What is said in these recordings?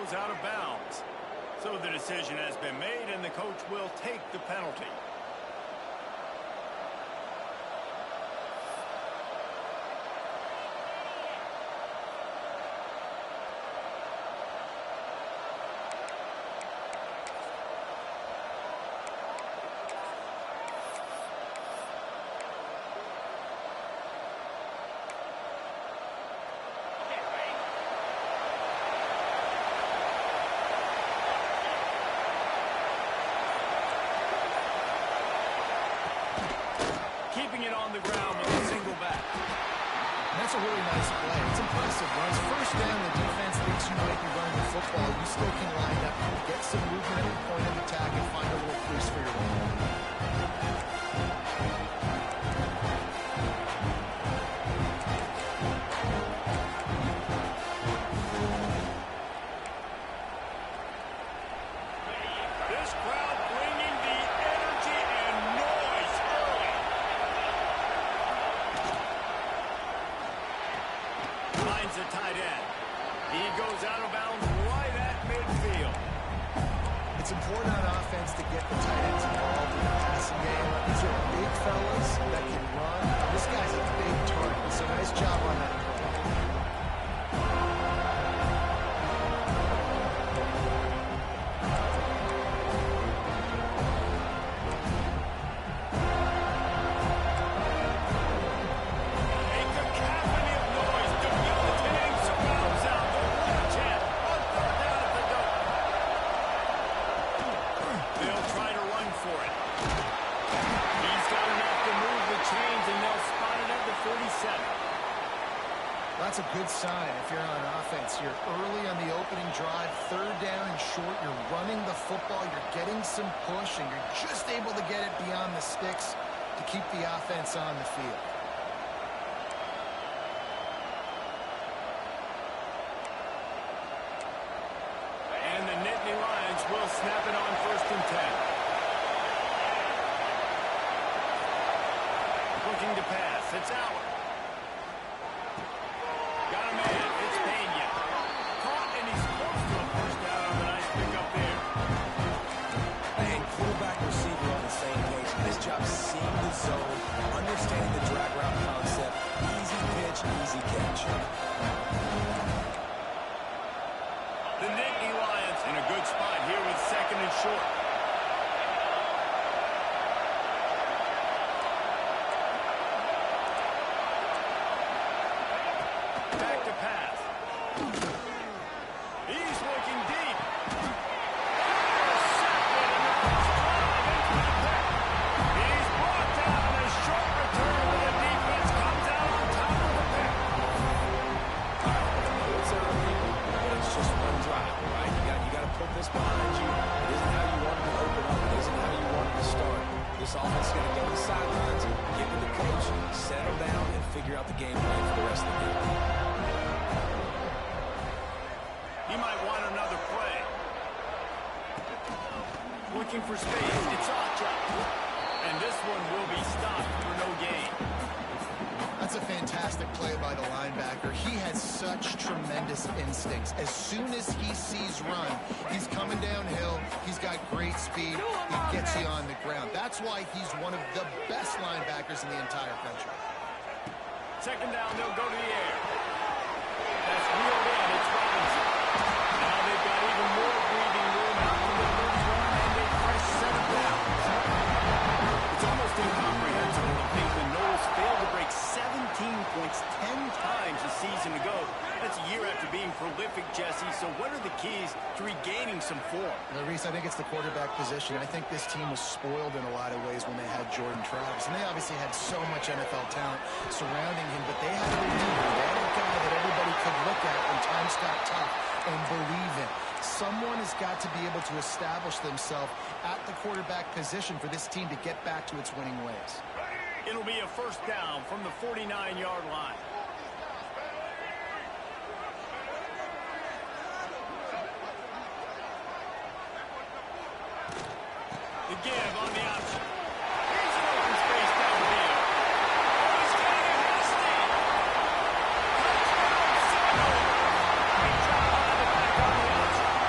goes out of bounds. So the decision has been made, and the coach will take the penalty. Keeping it on the ground with a single back. That's a really nice play. It's impressive. Once first down, the defense thinks you might be running the football. You still can line up, get some movement at the point of attack, and find a little crease for your run. A tight end. He goes out of bounds right at midfield. It's important on offense to get the tight ends involved in the passing game. These are big fellas that can run. This guy's a big target, so nice job on that. That's a good sign if you're on offense. You're early on the opening drive, third down and short. You're running the football. You're getting some push, and you're just able to get it beyond the sticks to keep the offense on the field. And the Nittany Lions will snap it on 1st and 10. Looking to pass. It's out. Got a man. It's Penn. Caught, and he's close to a first down on the nice pickup there. And quarterback receiver on the same page. His job seeing the zone, understanding the drag route concept. Easy pitch, easy catch. The Nittany Lions in a good spot here with 2nd and short. Back to pass. He's looking deep. Intercepted in the first drive into the pick. He's brought down. A short return where the defense comes out on top of the pick. It's early, but it's just one drive, right? You got to put this behind you. It isn't how you wanted to open up. It isn't how you wanted to start. This offense is going to go to the sidelines, get with the coach, settle down, and figure out the game plan for the rest of the game. He might want another play. Looking for space. It's Ocha. And this one will be stopped for no gain. That's a fantastic play by the linebacker. He has such tremendous instincts. As soon as he sees run, he's coming downhill. He's got great speed. He gets you on the ground. That's why he's one of the best linebackers in the entire country. 2nd down, they'll go to the air. That's reeled in. It's Robinson. Now they've got even more breathing room out from the 31 and a fresh set of downs. It's almost incomprehensible to think the Noles failed to break 17 points 10 times a season ago. That's a year after being prolific, Jesse. So what are the keys to regaining some form? Reese, I think it's the quarterback position. I think this team was spoiled in a lot of ways when they had Jordan Travis. And they obviously had so much NFL talent surrounding him, but they had a leader. They had a guy that everybody could look at when times got tough and believe in. Someone has got to be able to establish themselves at the quarterback position for this team to get back to its winning ways. It'll be a 1st down from the 49-yard line. The give on the option. Here's an open space downfield. Oh, he's getting it hasty. Touchdown, Seattle. Great job on the back on the option.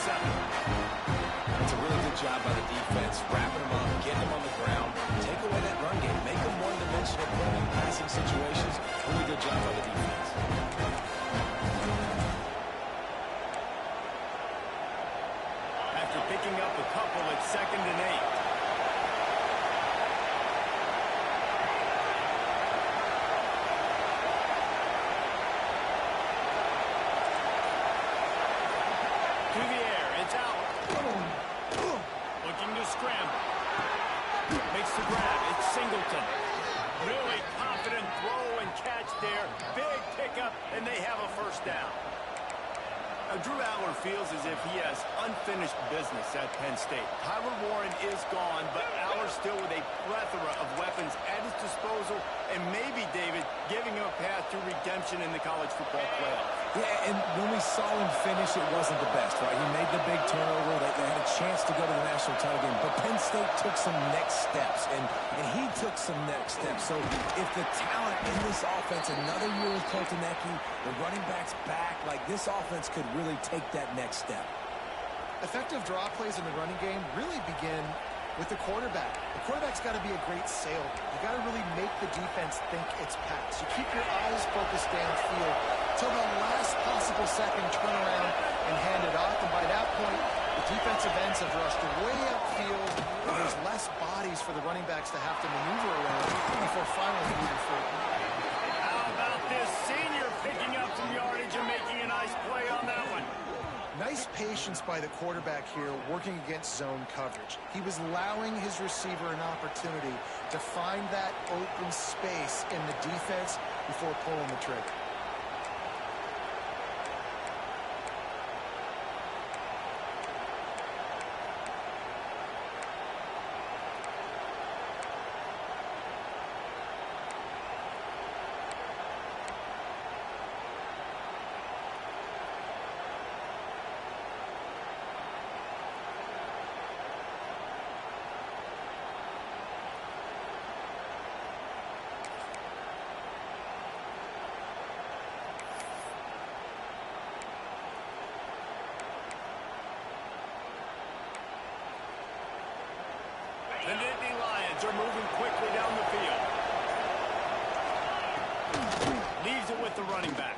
It's a really good job by the defense, wrapping them up, getting them on the ground, take away that run game, make them one-dimensional, put them in passing situations. Really good job by the defense. After picking up a couple, it's 2nd and 8. To the air, it's out. Looking to scramble. Makes the grab, it's Singleton. Really confident throw and catch there. Big pickup, and they have a first down. Now, Drew Aller feels as if he has unfinished business at Penn State. Tyler Warren is gone, but Aller still with a plethora of weapons at his disposal, and maybe, David, giving him a path to redemption in the college football playoff. Yeah, and when we saw him finish, it wasn't the best, right? He made the big turnover. They had a chance to go to the national title game, but Penn State took some next steps, and he took some next steps. So if the talent in this offense, another year with Koltanecki, the running backs back, like this offense could really take that next step. Effective draw plays in the running game really begin with the quarterback. The quarterback's got to be a great salesman. You got to really make the defense think it's pass. You keep your eyes focused downfield till the last possible second, turn around and hand it off. And by that point, the defensive ends have rushed way upfield, and there's less bodies for the running backs to have to maneuver around before finally moving forward. How about this senior picking up some yardage and making a nice play on that one? Nice patience by the quarterback here working against zone coverage. He was allowing his receiver an opportunity to find that open space in the defense before pulling the trigger. The Nittany Lions are moving quickly down the field. Leaves it with the running back.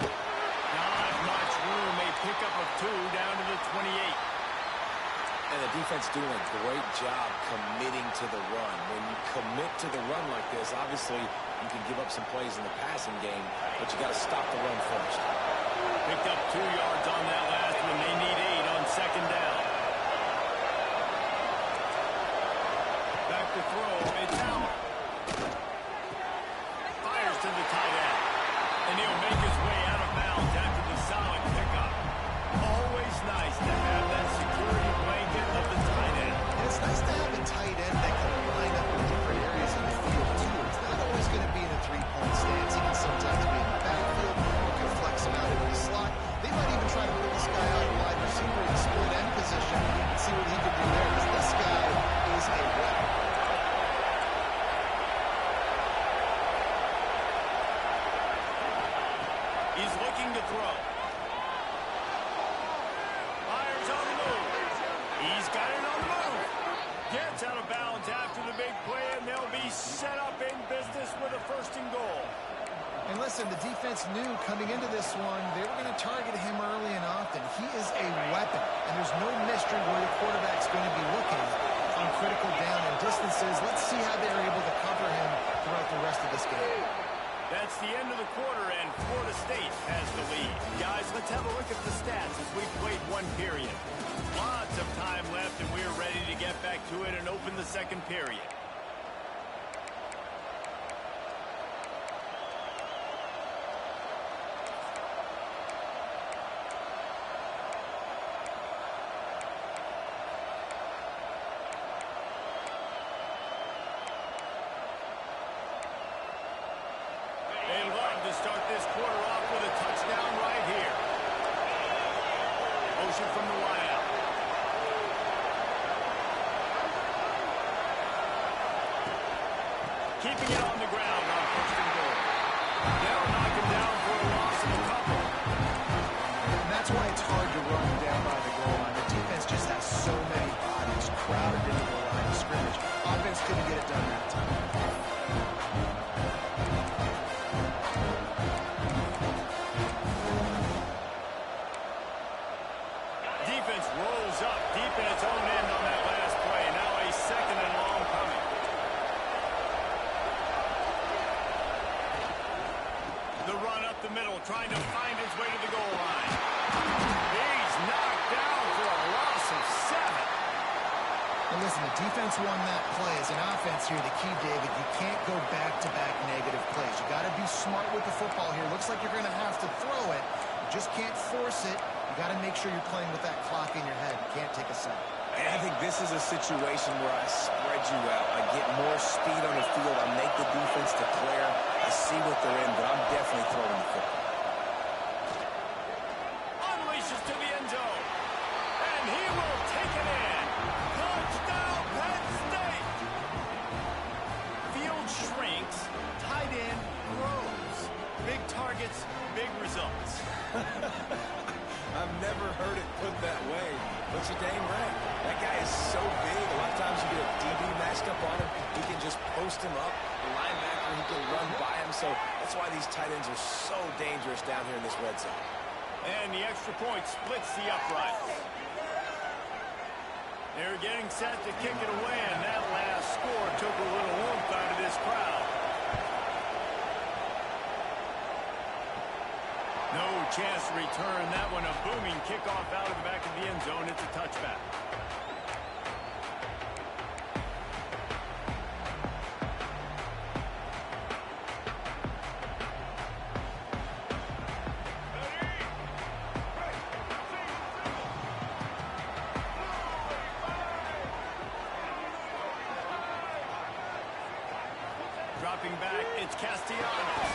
Not much room. A pickup of 2 down to the 28. And the defense doing a great job committing to the run. When you commit to the run like this, obviously you can give up some plays in the passing game, but you got to stop the run first. Picked up 2 yards on that last one. They need 8 on 2nd down. Back to throw. It's out. Fires to the tight end. And he'll make his way out of bounds after the solid pickup. Always nice to have that security blanket of the tight end. And it's nice to have a tight end that can line up in different areas in the field, too. It's not always going to be in a three-point stance. He can sometimes be in the backfield. You can flex him out into the slot. They might even try to put this guy out wide receiver in the split end position and see what he can do there, because this guy is a weapon. He's looking to throw. Fires on the move. He's got it on the move. Gets out of bounds after the big play, and they'll be set up in business with a 1st and goal. And listen, the defense knew coming into this one, they were going to target him early and often. He is a weapon, and there's no mystery where the quarterback's going to be looking on critical down and distances. Let's see how they're able to cover him throughout the rest of this game. That's the end of the quarter, and Florida State has the lead. Guys, let's have a look at the stats as we've played 1 period. Lots of time left, and we're ready to get back to it and open the 2nd period. They love to start this quarter off with a touchdown right here. Motion from the wideout. Keeping it on the ground on 1st and goal. They'll knock him down for a loss of a couple. And that's why it's hard to run down by the rolls up deep in its own end on that last play. Now a second and long coming. The run up the middle, trying to find his way to the goal line. He's knocked down for a loss of 7. And listen, the defense won that play. As an offense here, the key, David, you can't go back-to-back negative plays. You got to be smart with the football here. Looks like you're going to have to throw it. You just can't force it. You got to make sure you're playing with that clock in your head. You can't take a sack. And I think this is a situation where I spread you out. I get more speed on the field. I make the defense declare. I see what they're in, but I'm definitely throwing the football. Unleashes to the end zone. And he will take it in. Touchdown, Penn State. Field shrinks. Tight end grows. Big targets, big results. I've never heard it put that way, but you're dang right. That guy is so big. A lot of times you get a DB matched up on him. He can just post him up. The linebacker, he can run by him. So that's why these tight ends are so dangerous down here in this red zone. And the extra point splits the uprights. They're getting set to kick it away, and that last score took a little warmth out of this crowd. No chance to return that one. A booming kickoff out of the back of the end zone. It's a touchback. Dropping back, it's Castellanos.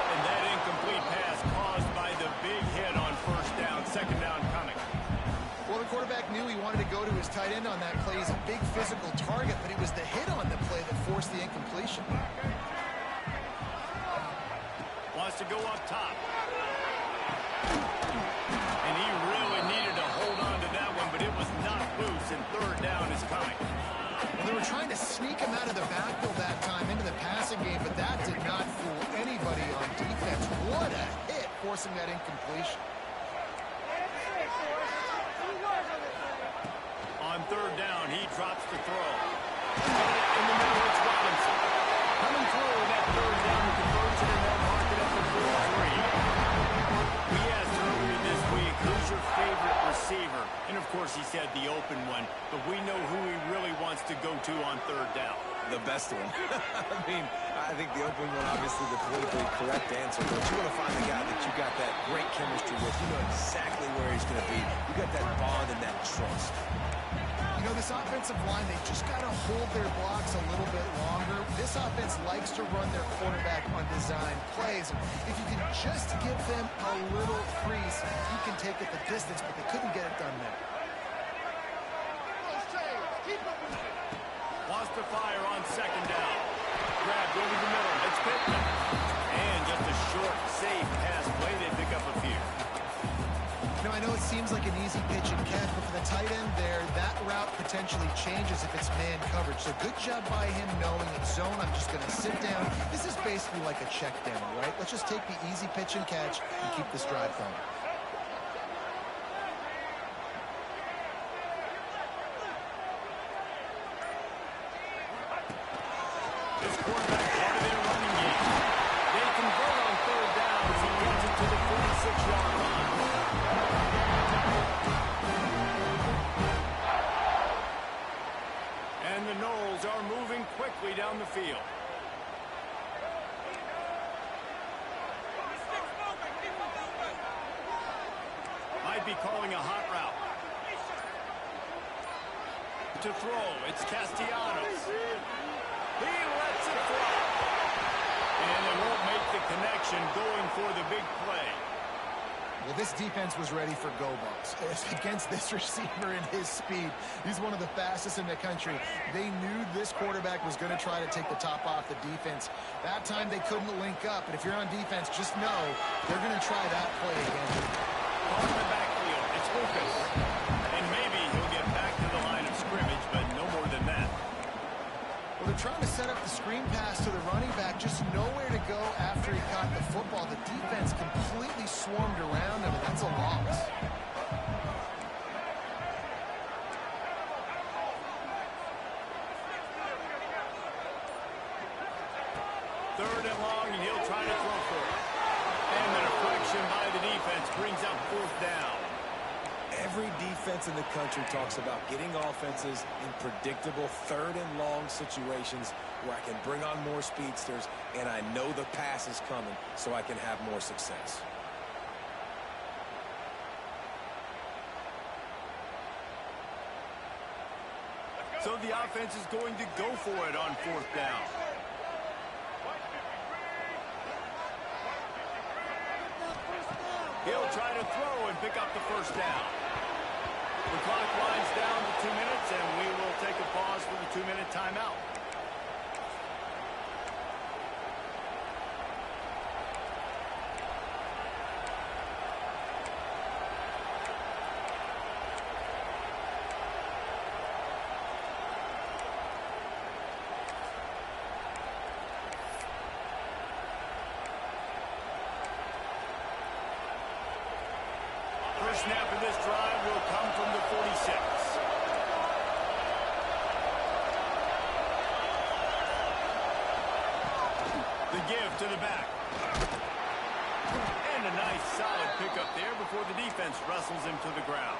And that incomplete pass caused by the big hit on first down. Second down coming. Well, the quarterback knew he wanted to go to his tight end on that play. He's a big physical target, but it was the hit on the play that forced the incompletion. Wants to go up top. And he really needed to hold on to that one, but it was not loose, and third down is coming. Well, they were trying to sneak him out of the backfield that time into the passing game, but that did not fool anybody on defense. What a hit, forcing that incompletion. On third down, he drops the throw. In the middle, it's Robinson. Coming through that third down, conversion, and they'll mark it at the 4-3. We asked earlier this week, who's your favorite receiver? And, of course, he said the open one, but we know who he really wants to go to on third down. The best one. I think the open one, obviously the politically correct answer, but you want to find the guy that you got that great chemistry with. You know exactly where he's going to be. You got that bond and that trust. You know, this offensive line, they just got to hold their blocks a little bit longer. This offense likes to run their quarterback on design plays. If you can just give them a little crease, you can take it the distance, but they couldn't get it done there. Wants to fire on second down. Grabbed over the middle. It's Pittman. And just a short, safe pass play. They pick up a few. Now, I know it seems like an easy pitch and catch, but for the tight end there, that route potentially changes if it's man coverage. So good job by him knowing it's zone. I'm just going to sit down. This is basically like a check down, right? Let's just take the easy pitch and catch and keep this drive going. This quarterback wanted their running game. They convert on third down as he gets it to the 46-yard line. And the Knowles are moving quickly down the field. Might be calling a hot route. To throw, it's Castellanos. He lets it fly. And they won't make the connection going for the big play. Well, this defense was ready for go balls. Against this receiver and his speed, he's one of the fastest in the country. They knew this quarterback was going to try to take the top off the defense. That time they couldn't link up, but if you're on defense, just know they're going to try that play again. On the backfield, it's Lucas. And maybe he'll get back to the line of scrimmage, but no more than that. Well, they're trying to set up the screen pass to the running back, just nowhere to go after he caught the football. The defense completely swarmed around him, and that's a loss. Third and long, and he'll try to throw for it. And the deflection by the defense brings up fourth down. Every defense in the country talks about getting offenses in predictable third and long situations where I can bring on more speedsters and I know the pass is coming so I can have more success. So the offense is going to go for it on fourth down. He'll try to throw and pick up the first down. The clock winds down to 2 minutes, and we will take a pause for the 2-minute timeout. First snap of this drive will come from the 46. The give to the back. And a nice solid pickup there before the defense wrestles him to the ground.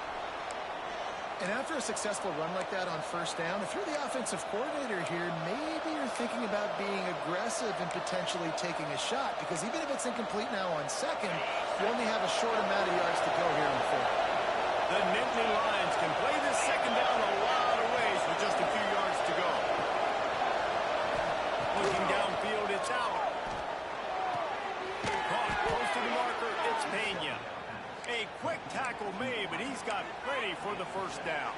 And after a successful run like that on first down, if you're the offensive coordinator here, maybe you're thinking about being aggressive and potentially taking a shot, because even if it's incomplete now on second, you only have a short amount of yards to go here in the fourth. The Nittany Lions can play this second down a lot of ways with just a few yards to go. Looking downfield, it's out. Caught close to the marker, it's Pena. A quick tackle made, but he's got plenty for the first down.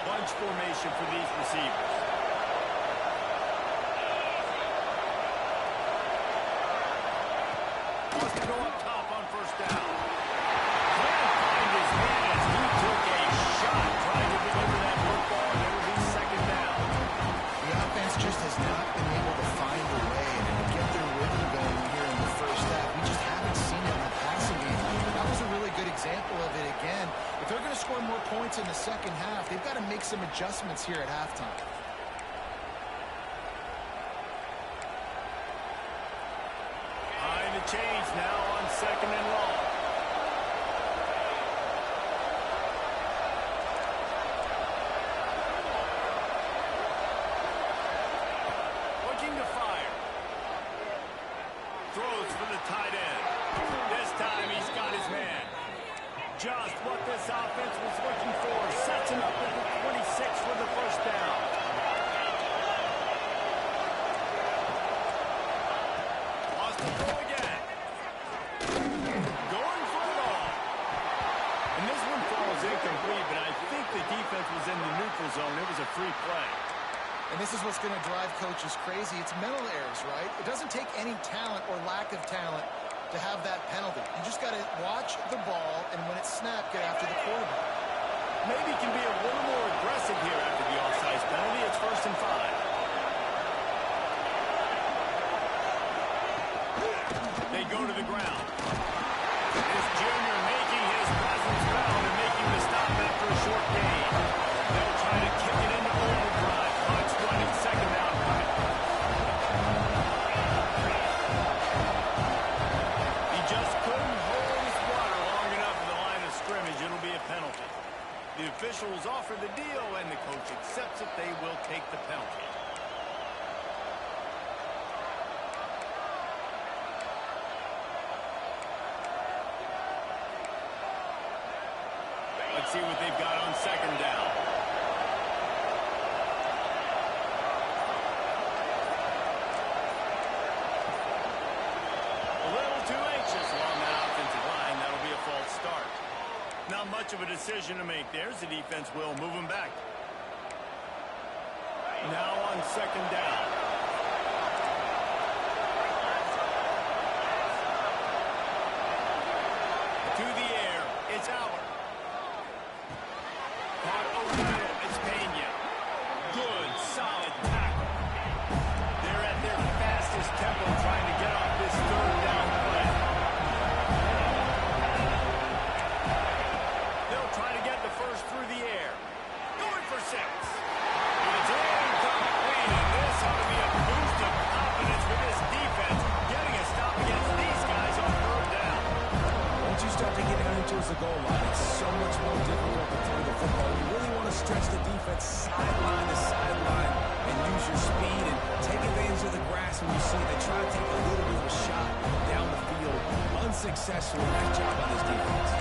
Bunch formation for these receivers. Wants to go up top on first down. Can't find his man as he took a shot trying to deliver that football, and it will be second down. The offense just has not been able to find a way to get their rhythm going here in the first half. We just haven't seen it in the passing game. That was a really good example of it again. If they're going to score more points in the second half, they've got to make some adjustments here at halftime. Behind the chains now on second and long. Looking to fire. Throws for the tight end. This time he's got his man. Just what this offense was looking for. Sets him up at the 26 for the first down. Wants to throw again. Going for it all. And this one falls incomplete, but I think the defense was in the neutral zone. It was a free play. And this is what's going to drive coaches crazy. It's mental errors, right? It doesn't take any talent or lack of talent to have that penalty. You just got to watch the ball, and when it's snapped, get after the quarterback. Maybe can be a little more aggressive here after the offsides penalty. It's 1st and 5. They go to the ground. This junior making his presence felt and making the stop after a short gain. They'll try to kick it into overdrive. Clock's running, second down coming. He just couldn't hold his water long enough in the line of scrimmage. It'll be a penalty. The officials offer the deal, and the coach accepts it. They will take the penalty. Let's see what they've got on second down. A little too anxious along that offensive line. That'll be a false start. Not much of a decision to make there. The defense will move him back. Now on second down. To the air. It's out. Caught over the middle. It's Pena. Good, solid tackle. They're at their fastest tempo trying to get off this third down play. They'll try to get the first through the air. Going for 6. towards the goal line, it's so much more difficult to throw the football. You really want to stretch the defense sideline to sideline and use your speed and take advantage of the grass when you see it. They try to take a little bit of a shot down the field. Unsuccessful. Nice job on this defense.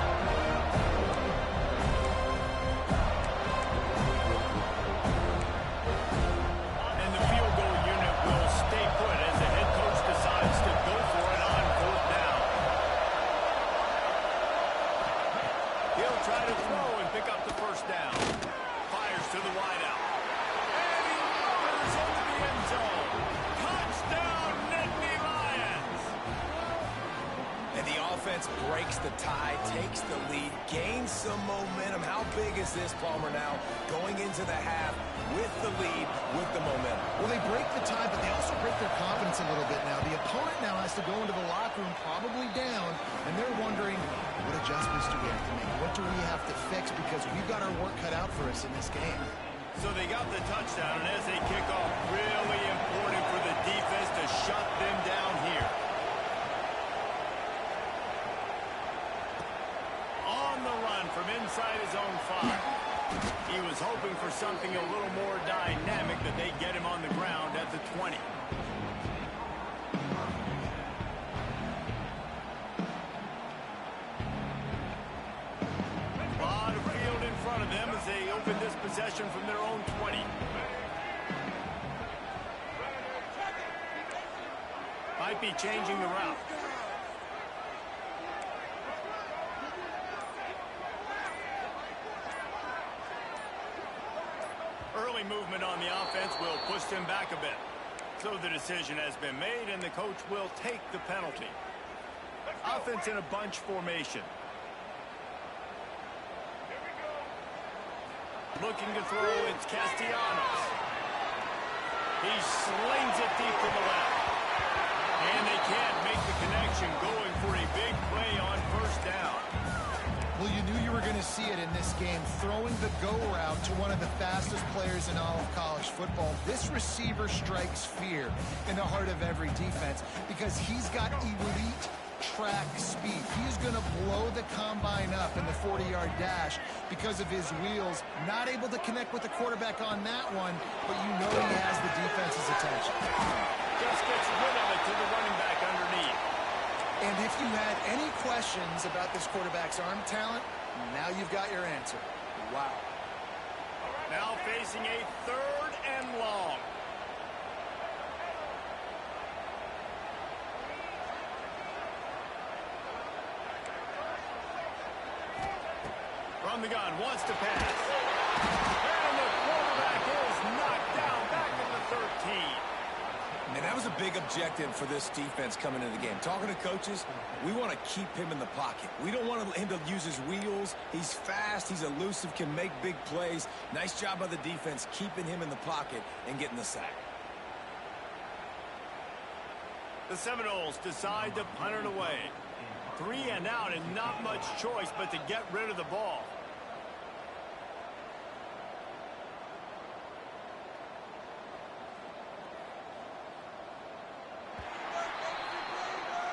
And the field goal unit will stay put as the head coach decides to go for it on 4th down. He'll try to throw and pick up the 1st down. Fires to the wideout. And he runs into the end zone. Touchdown, Nittany Lions! And the offense breaks the tie, takes the lead, gains some momentum. How big is this, Palmer, now? Going into the half with the lead, with the momentum. Well, they break the tie, but they also break their confidence a little bit now. The opponent now has to go into the locker room probably down, and they're wondering, what adjustments do we have to make? What do we have to fix? Because we've got our work cut out for us in this game. So they got the touchdown, and as they kick off, really important for the defense to shut them down here. On the run from inside his own 5. He was hoping for something a little more dynamic, that they get him on the ground at the 20. A lot of field in front of them as they open this possession from their own 20. Might be changing the route. Early movement on the offense will push them back a bit. So the decision has been made, and the coach will take the penalty. Offense in a bunch formation. Looking to throw, it's Castellanos. He slings it deep to the left. And they can't make the connection, going for a big play on 1st down. Well, you knew you were going to see it in this game, throwing the go route to one of the fastest players in all of college football. This receiver strikes fear in the heart of every defense because he's got elite track speed. He's going to blow the combine up in the 40-yard dash because of his wheels. Not able to connect with the quarterback on that one, but you know he has the defense's attention. Just gets rid of it to the running back underneath. And if you had any questions about this quarterback's arm talent, now you've got your answer. Wow. Now facing a 3rd and long. From the gun, wants to pass. And the quarterback is knocked down back at the 13. And that was a big objective for this defense coming into the game. Talking to coaches, we want to keep him in the pocket. We don't want him to use his wheels. He's fast, he's elusive, can make big plays. Nice job by the defense keeping him in the pocket and getting the sack. The Seminoles decide to punt it away. 3 and out, and not much choice but to get rid of the ball.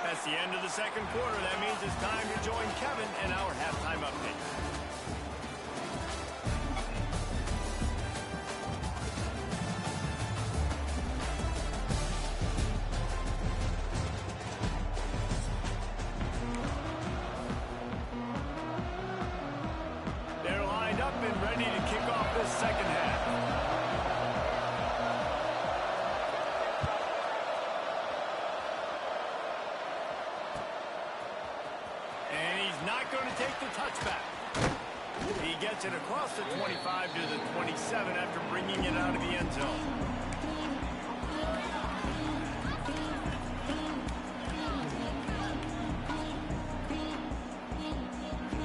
That's the end of the 2nd quarter. That means it's time to join Kevin in our halftime update. They're lined up and ready to kick off this 2nd half. Not going to take the touchback. He gets it across the 25 to the 27 after bringing it out of the end zone.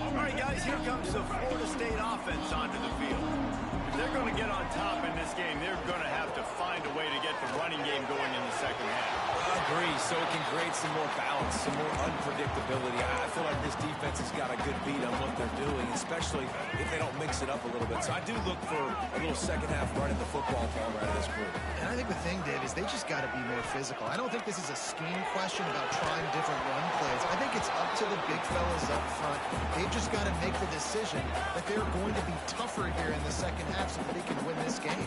All right, guys, here comes the Florida State offense onto the field. If they're going to get on top in this game, they're going to have to find a way to get the running game going in the 2nd half. I agree, so it can create some more balance, some more unpredictability. I feel like this defense has got a good beat on what they're doing, especially if they don't mix it up a little bit. So I do look for a little second-half run in the football ball right of this group. And I think the thing, Dave, is they just got to be more physical. I don't think this is a scheme question about trying different run plays. I think it's up to the big fellas up front. They've just got to make the decision that they're going to be tougher here in the second half so that they can win this game.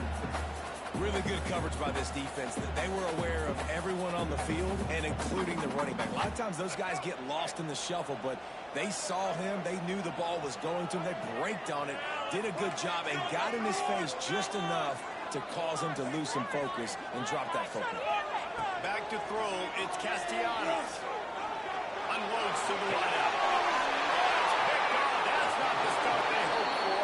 Really good coverage by this defense. They were aware of everyone on the field and including the running back. A lot of times those guys get lost in the shuffle, but they saw him. They knew the ball was going to him. They braked on it, did a good job, and got in his face just enough to cause him to lose some focus and drop that football. Back to throw, it's Castellanos. Unloads to the wideout. It's picked off. That's not the start they hoped for.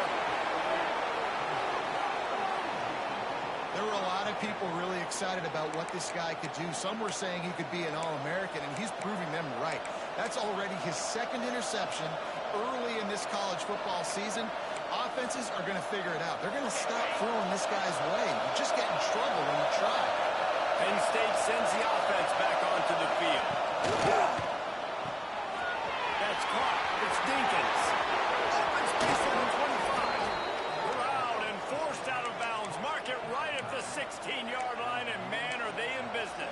There were a lot of people really excited about what this guy could do. Some were saying he could be an All-American, and he's proving them right. That's already his second interception early in this college football season. Offenses are going to figure it out. They're going to stop throwing this guy's way. You just get in trouble when you try. Penn State sends the offense back onto the field. That's caught. It's Dinkins. Open space on the 25. We're out and forced out of bounds. Mark it right at the 16-yard line, and man, are they in business.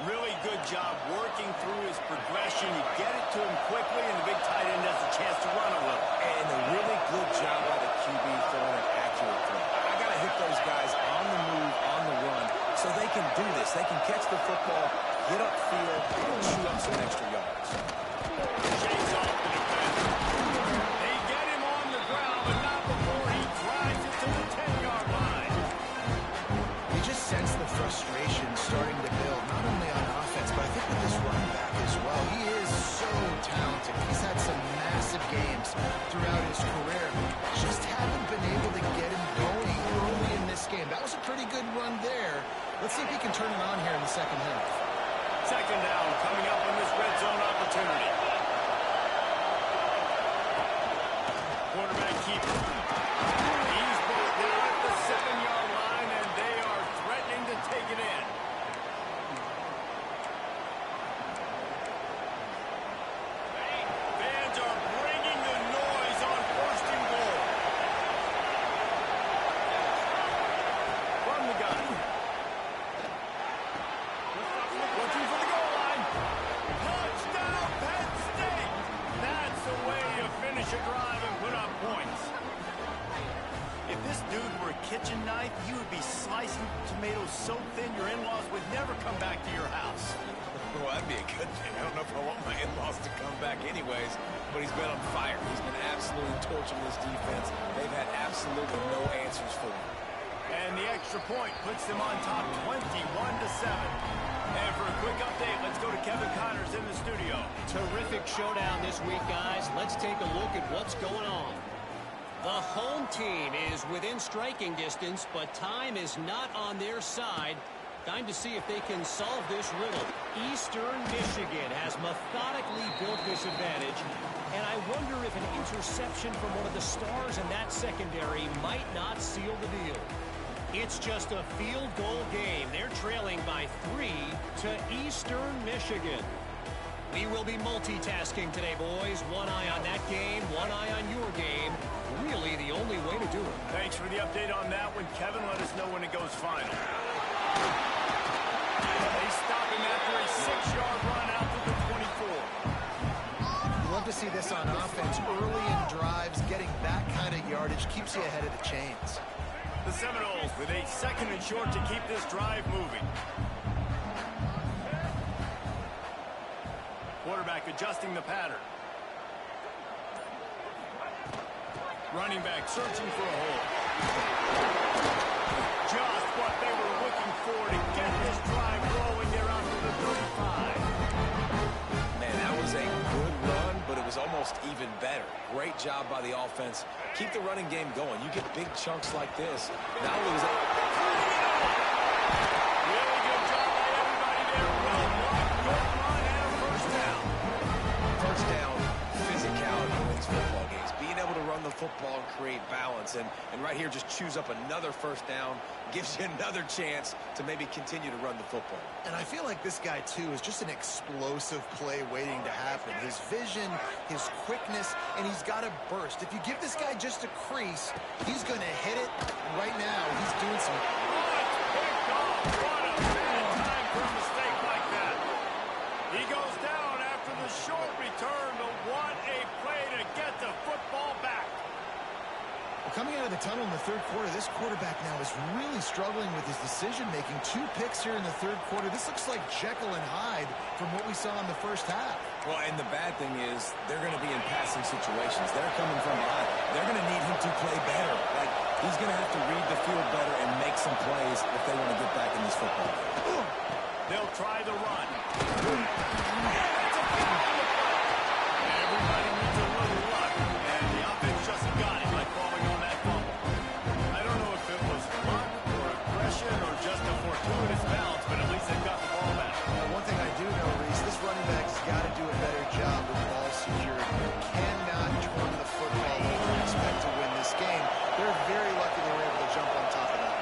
Really good job working through his progression. You get it to him quickly, and the big tight end has a chance to run a little. And a really good job by the QB throwing an accurate throw. I got to hit those guys on the move, on the run, so they can do this. They can catch the football, get upfield, and shoot up some extra yards. Shakes off the defense. They get him on the ground, but not before he drives it to the 10-yard line. You just sense the frustration starting to build, not only on offense, but I think with this running back as well. He is so talented. He's had some massive games throughout his career. Just haven't been able to get him going early in this game. That was a pretty good run there. Let's see if he can turn it on here in the second half. Second down coming up in this red zone opportunity. Quarterback keeper. He's brought down at the 7-yard line, and they are threatening to take it in. Fans are bringing the noise on first and goal. From the gun. Looking for the goal line. Touchdown, Penn State. That's the way you finish a drive and put up points. If this dude were a kitchen knife, you would be slicing tomatoes so thin your in-laws would never come back to your house. Well, that'd be a good thing. I don't know if I want my in-laws to come back anyways, but he's been on fire. He's been absolutely torching this defense. They've had absolutely no answers for him. And the extra point puts them on top 21-7. And for a quick update, let's go to Kevin Connors in the studio. Terrific showdown this week, guys. Let's take a look at what's going on. The home team is within striking distance, but time is not on their side. Time to see if they can solve this riddle. Eastern Michigan has methodically built this advantage, and I wonder if an interception from one of the stars in that secondary might not seal the deal. It's just a field goal game. They're trailing by 3 to Eastern Michigan. We will be multitasking today, boys. One eye on that game, one eye on your game. Really the only way to do it. Thanks for the update on that one, Kevin. Let us know when it goes final. They stop him after a 6-yard run out to the 24. Love to see this on offense. Early in drives, getting that kind of yardage keeps you ahead of the chains. The Seminoles with a 2nd and short to keep this drive moving. Quarterback adjusting the pattern. Running back searching for a hole. Just what they were looking for to get this drive rolling there out to the 35. Man, that was a good run, but it was almost even better. Great job by the offense. Keep the running game going. You get big chunks like this. Not only was it... Really good job by everybody there. Well blocked, good run, and a first down. First down, physicality wins football games. Being able to run the football and create balance. And right here, just chews up another first down, gives you another chance to maybe continue to run the football. And I feel like this guy, too, is just an explosive play waiting to happen. His vision, his quickness, and he's got a burst. If you give this guy just a crease, he's going to hit it. Right now, he's doing some... Picked off. What a bad time for a mistake like that. He goes down after the short return, but what a play to get the football back. Well, coming out of the tunnel in the third quarter, this quarterback now is really struggling with his decision-making. 2 picks here in the third quarter. This looks like Jekyll and Hyde from what we saw in the first half. Well, and the bad thing is they're going to be in passing situations. They're coming from behind. They're going to need him to play better. Like, he's going to have to read the field better and make some plays if they want to get back in this football game. They'll try the run. That's a foul on the play. Everybody needs a little luck, and the offense just got it by falling on that fumble. I don't know if it was luck or aggression or just a fortuitous bounce, but at least they got the ball back. One thing I do know, Reese, this running back's got to do a better job with ball security. You cannot run the football and expect to win this game. They're very lucky they were able to jump on top of that.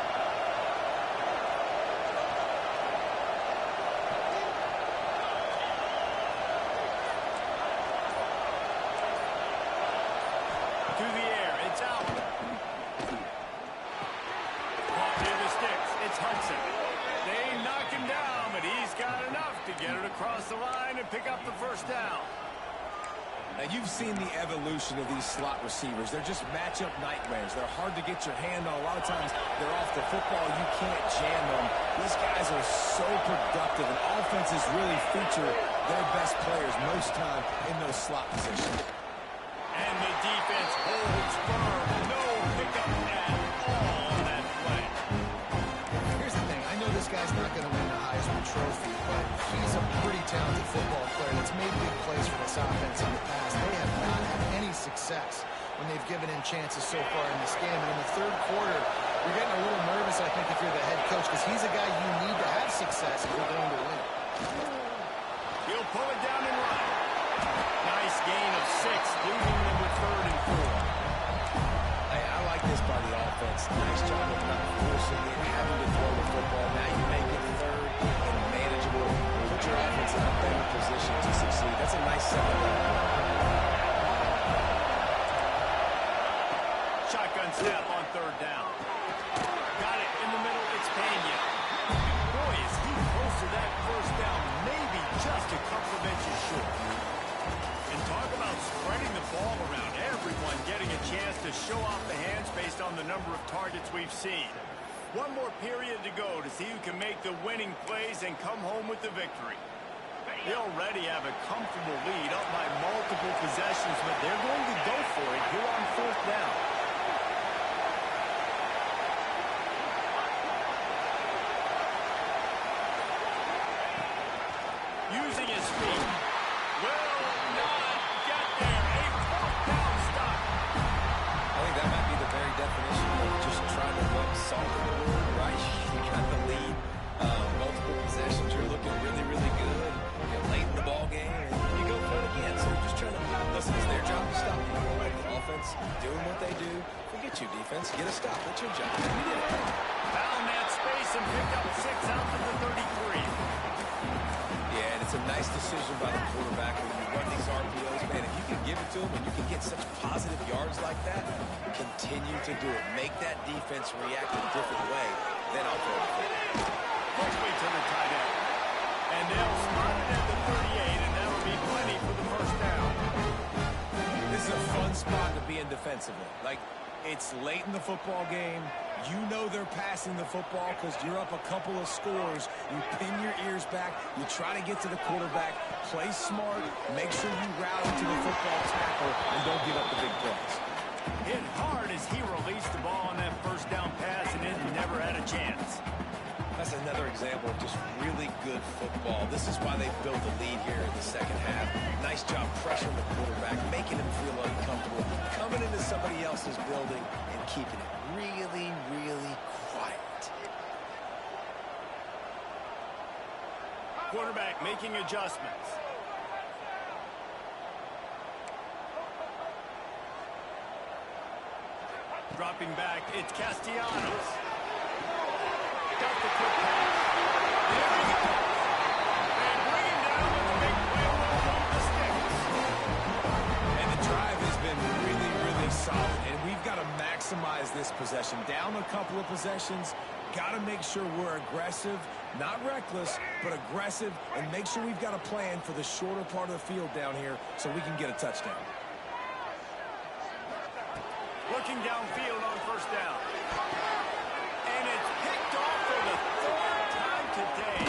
To the air, it's out. Caught near the sticks, it's Hudson. They knock him down, but he's got enough to get it across the line and pick up the first down. Now, you've seen the evolution of these slot receivers. They're just matchup nightmares. They're hard to get your hand on. A lot of times, they're off the football. You can't jam them. These guys are so productive, and offenses really feature their best players most time in those slot positions. And the defense holds firm. No pickup at all on that play. Here's the thing. I know this guy's not going to win the Heisman Trophy, but he's a pretty talented football player that's made big plays for this offense in the past. They have not had any success when they've given him chances so far in this game. And in the third quarter, you're getting a little nervous, I think, if you're the head coach, because he's a guy you need to have success if you're going to win. He'll pull it down and run. Nice gain of 6, leaving them with 3rd and 4. Hey, I like this by the offense. Nice job of not forcing it, having to throw the football. Now you make it 3rd and manageable. Put your offense in a better position to succeed. That's a nice second down. Shotgun snap on 3rd down. Got it in the middle. It's Pena. Boy, is he close to that first down. Maybe just a couple of inches short. And talk about spreading the ball around. Everyone getting a chance to show off the hands based on the number of targets we've seen. One more period to go to see who can make the winning plays and come home with the victory. They already have a comfortable lead up by multiple possessions, but they're going to go for it here on 4th down. Using his feet. Will not get there. A 4th down stop. I think that might be the very definition of just trying to rub salt in the wound, right? You got the lead, multiple possessions. You're looking really, really good. You're late in the ball game, and you go for it again. So you're just trying to, listen, it's their job to stop you. Like the offense doing what they do. Forget you, defense. Get a stop. That's your job. You did it. Found that space and picked up 6 out to the 33. Yeah, and it's a nice decision by the quarterback when you run these RPOs, man. If you can give it to him and you can get such positive yards like that, continue to do it. Make that defense react a different way. Then I'll throw it. Quickly to the tight end. And they'll spot it at the 38, and that'll be plenty for the first down. This is a fun spot to be in defensively. Like, it's late in the football game. You know they're passing the football because you're up a couple of scores. You pin your ears back. You try to get to the quarterback. Play smart. Make sure you rally to the football tackle and don't give up the big plays. Hit hard as he released the ball on that first down pass and it never had a chance. That's another example of just really good football. This is why they built the lead here in the second half. Nice job pressuring the quarterback, making him feel uncomfortable, coming into somebody else's building and keeping it really, really quiet. Quarterback making adjustments. Dropping back, it's Castellanos. Got the quick pass. There he goes. And bring him down with the big play from the sticks. And the drive has been really, really solid. And we've got to maximize this possession. Down a couple of possessions. Got to make sure we're aggressive, not reckless, but aggressive, and make sure we've got a plan for the shorter part of the field down here so we can get a touchdown. Looking downfield on first down. And it's picked off for the third time today.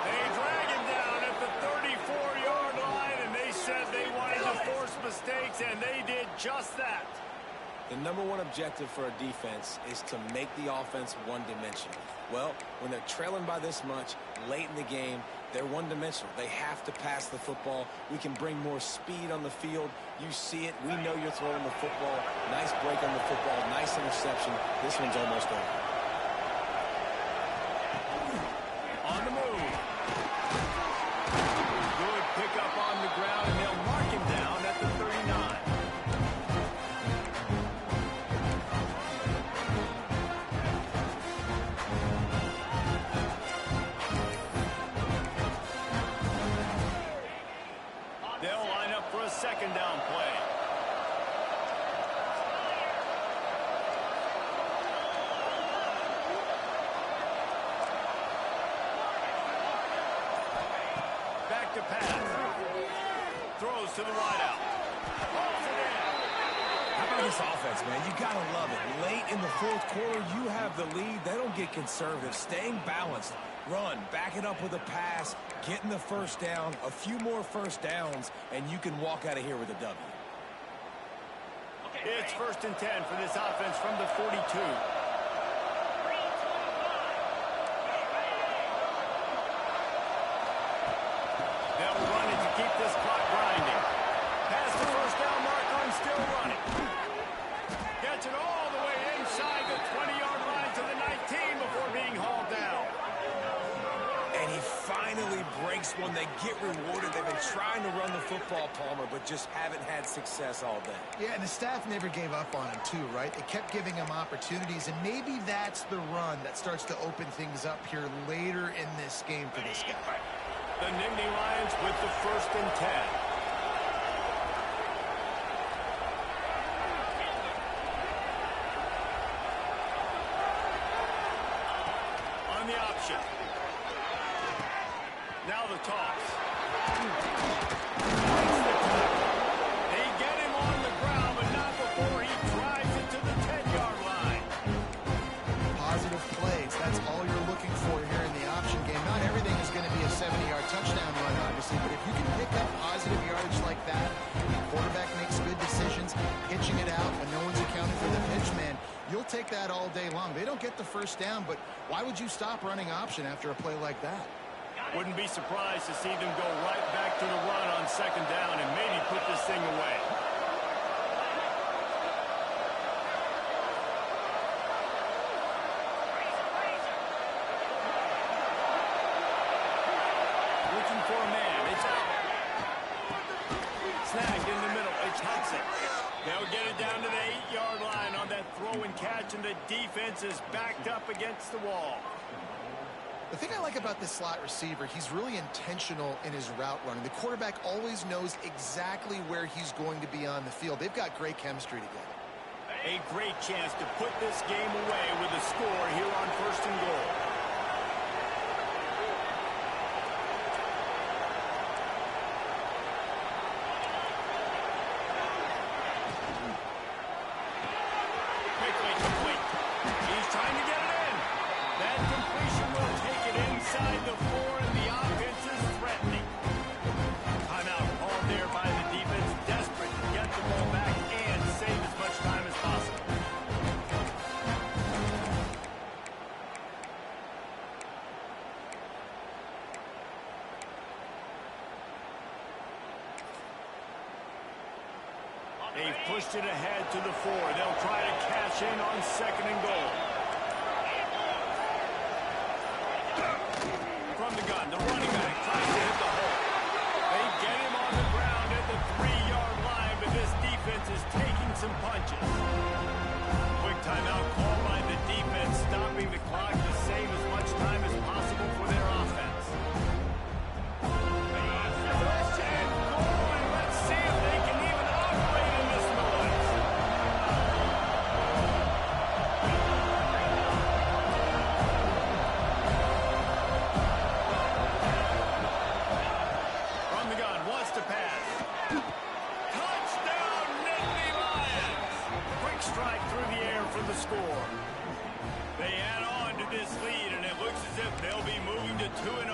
They drag him down at the 34-yard line, and they said they wanted to force mistakes, and they did just that. The number one objective for a defense is to make the offense one-dimensional. Well, when they're trailing by this much late in the game, they're one-dimensional. They have to pass the football. We can bring more speed on the field. You see it. We know you're throwing the football. Nice break on the football. Nice interception. This one's almost over. On the move. Good pickup on the ground, and they'll mark him down at the 39. They'll line up for a second down play. Back to pass. Throws to the wideout. Pulls it in. How about this offense, man? You got to love it. Late in the fourth quarter, you have the lead. They don't get conservative. Staying balanced. Run, back it up with a pass, getting the first down, a few more first downs, and you can walk out of here with a W. It's 1st and 10 for this offense from the 42. They'll run it to keep this clock grinding. Past the first down marker and still running. Gets it all the way inside the 20-yard line to the 19 before being hauled down. And he finally breaks one. They get rewarded. They've been trying to run the football, Palmer, but just haven't had success all day. Yeah, and the staff never gave up on him, too, right? They kept giving him opportunities, and maybe that's the run that starts to open things up here later in this game for this guy. The Nittany Lions with the 1st and 10. On the option. Now the toss. They get him on the ground, but not before he drives it to the 10-yard line. Positive plays, that's all you're looking for here in the option game. Not everything is going to be a 70-yard touchdown run, obviously, but if you can pick up positive yardage like that, the quarterback makes good decisions, pitching it out when no one's accounting for the pitch man, you'll take that all day long. They don't get the first down, but why would you stop running option after a play like that? Wouldn't be surprised to see them go right back to the run on 2nd down and maybe put this thing away. Looking for a man. It's out. Snagged in the middle. It's Hudson. They'll get it down to the 8-yard line on that throw and catch, and the defense is backed up against the wall. The thing I like about this slot receiver, he's really intentional in his route running. The quarterback always knows exactly where he's going to be on the field. They've got great chemistry together. A great chance to put this game away with a score here on 1st and goal. Quickly complete. He's trying to get it in. That completion will take it inside the 4, and the offense is threatening. Timeout called there by the defense, desperate to get the ball back and save as much time as possible. They've pushed it ahead to the 4. They'll try to cash in on 2nd and goal. From the gun, the running back tries to hit the hole. They get him on the ground at the 3-yard line, but this defense is taking some punches. score. They add on to this lead, and it looks as if they'll be moving to 2-0.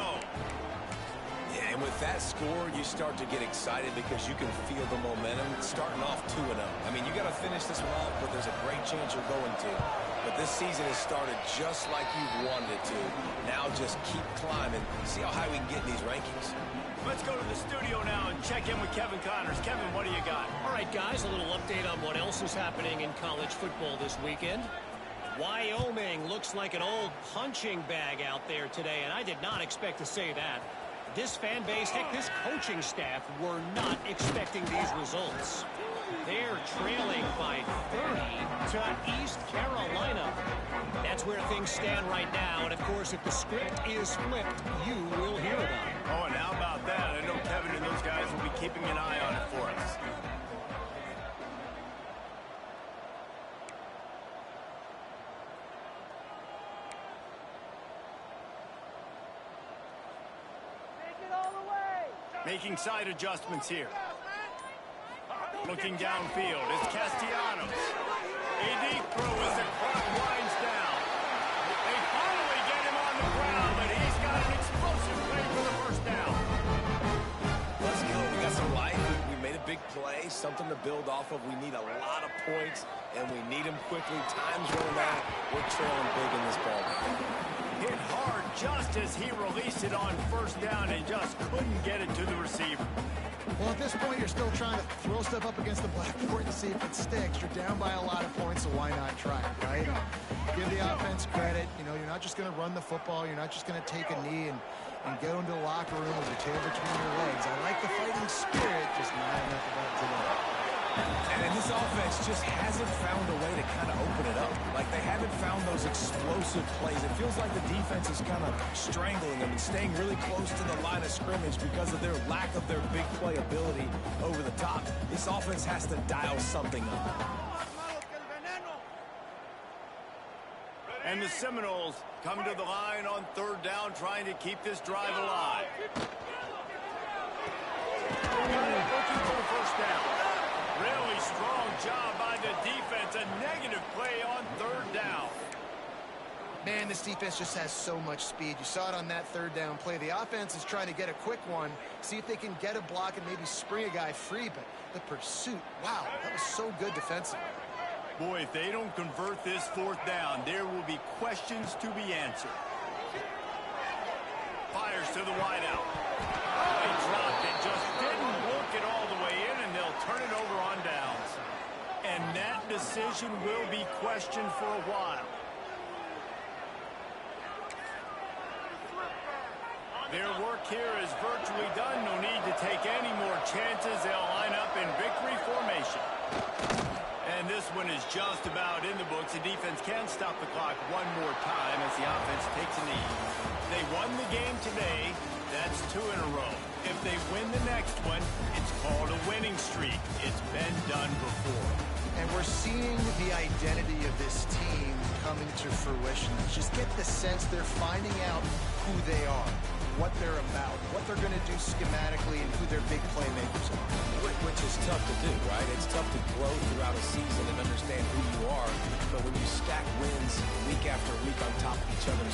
Yeah, and with that score, you start to get excited because you can feel the momentum starting off 2-0. I mean, you got to finish this one off, but there's a great chance you're going to. But this season has started just like you've wanted it to. Now just keep climbing. See how high we can get in these rankings. Let's go to the studio now and check in with Kevin Connors. Kevin, what do you got? All right, guys, a little update on what else is happening in college football this weekend. Wyoming looks like an old punching bag out there today, and I did not expect to say that. This fan base, heck, this coaching staff were not expecting these results. They're trailing by 30 to East Carolina. That's where things stand right now. And, of course, if the script is flipped, you will hear about it. Oh, and how about that? I know Kevin and those guys will be keeping an eye on it for us. Making side adjustments here. Looking downfield, it's Castellanos. A deep throw as the clock winds down. They finally get him on the ground, but he's got an explosive play for the first down. Let's go. We got some life. We made a big play, something to build off of. We need a lot of points, and we need them quickly. Time's running out. We're trailing big in this ball game. Hit hard just as he released it on first down and just couldn't get it to the receiver. Well, at this point, you're still trying to throw stuff up against the blackboard to see if it sticks. You're down by a lot of points, so why not try it, right? Give the offense credit. You know, you're not just going to run the football. You're not just going to take a knee and go into the locker room with your tail between your legs. I like the fighting spirit, just not enough of that today. And this offense just hasn't found a way to kind of open it up. Like, they haven't found those explosive plays. It feels like the defense is kind of strangling them and staying really close to the line of scrimmage because of their lack of their big play ability over the top. This offense has to dial something up. And the Seminoles come to the line on third down, trying to keep this drive alive. Looking for the first down. Really strong job by the defense. A negative play on third down. Man, this defense just has so much speed. You saw it on that third down play. The offense is trying to get a quick one, see if they can get a block and maybe spring a guy free. But the pursuit, wow, that was so good defensively. Boy, if they don't convert this fourth down, there will be questions to be answered. Fires to the wideout. Oh, he dropped it. Just didn't work it all the way in, and they'll turn it over on downs. And that decision will be questioned for a while. Their work here is virtually done. No need to take any more chances. They'll line up in victory formation. And this one is just about in the books. The defense can stop the clock one more time as the offense takes a knee. They won the game today. That's 2 in a row. If they win the next one, it's called a winning streak. It's been done before. And we're seeing the identity of this team coming to fruition. Just get the sense they're finding out who they are, what they're about, what they're going to do schematically, and who their big playmakers are. Which is tough to do, right? It's tough to grow throughout a season and understand who you are. But when you stack wins week after week on top of each other,